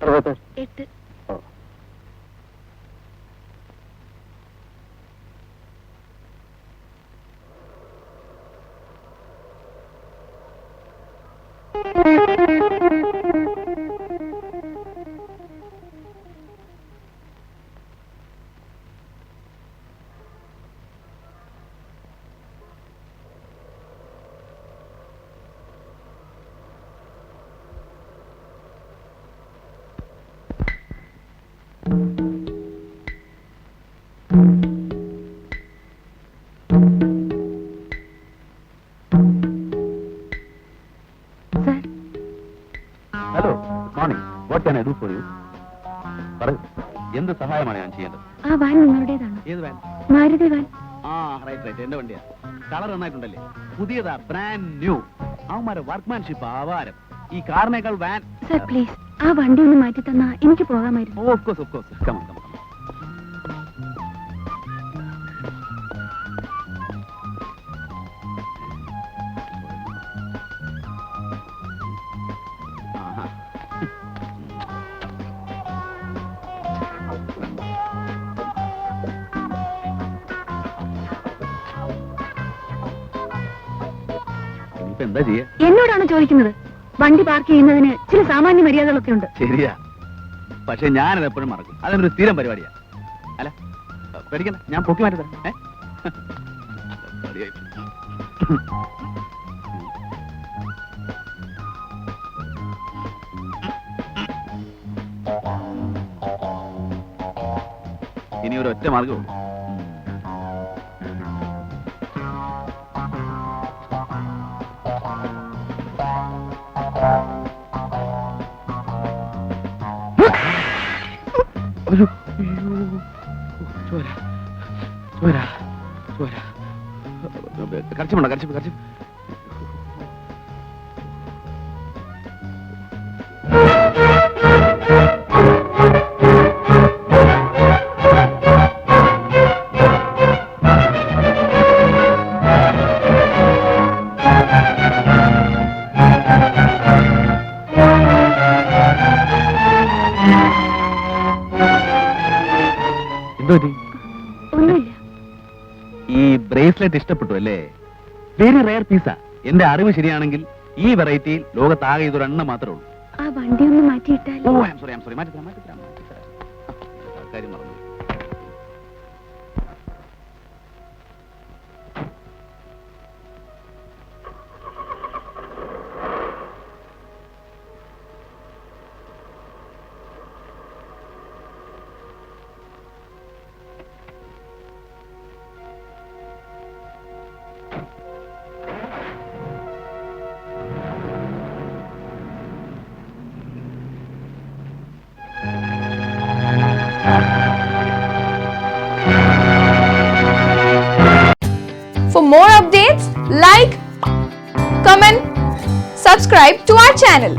എത്ര പേർക്ക്? 8. Hello, morning. What can I do for you? പറയൂ, എന്ത് സഹായമാണ് ഞാൻ ചെയ്യേണ്ടത്? ആ വാൻ നിങ്ങളുടേതാണോ? ഏത് വാൻ? മാരുതി വാൻ. ആ, റൈറ്റ്, എന്റെ വണ്ടിയാ. കളർ നന്നായിട്ടുണ്ടല്ലേ? പുതിയതാ, ബ്രാൻഡ് ന്യൂ. അവന്മാരെ വർക്ക്മാൻഷിപ്പ് ആവാരം. ഈ കാറിനേക്കാൾ വാൻ. സർ പ്ലീസ്, ആ വണ്ടി ഒന്ന് മാറ്റി തന്നാ എനിക്ക് പോകാമായിരുന്നു. Of course. Come on. എന്താ ചെയ്യാ? എന്നോടാണ് ചോദിക്കുന്നത്? വണ്ടി പാർക്ക് ചെയ്യുന്നതിന് ചില സാമാന്യ മര്യാദകളൊക്കെ ഉണ്ട്. ശരിയാ, പക്ഷെ ഞാനത് എപ്പോഴും മറക്കും. അതൊരു സ്ഥിരം പരിപാടിയാ. അല്ല, പേടിക്കണ്ട, ഞാൻ പൊക്കി മാറ്റി തരാം. ഇനി ഒരു ഒറ്റ മാർഗമുള്ളൂ. കരച്ചിപ്പുണ്ടോ? ഒന്നുമില്ല. ഈ ബ്രേസ്ലെറ്റ് ഇഷ്ടപ്പെട്ടു അല്ലേ? വെരി റയർ പീസാ. എന്റെ അറിവ് ശരിയാണെങ്കിൽ ഈ വെറൈറ്റിയിൽ ലോകത്താകെ ഇതൊരെണ്ണം മാത്രമേ ഉള്ളൂ. ആ വണ്ടി ഒന്ന് മാറ്റിയിട്ടാൽ. ഓ, ഐ ആം സോറി. മാറ്റിത്തരാം. കാര്യം മറന്നു. For more updates, like, comment, subscribe to our channel.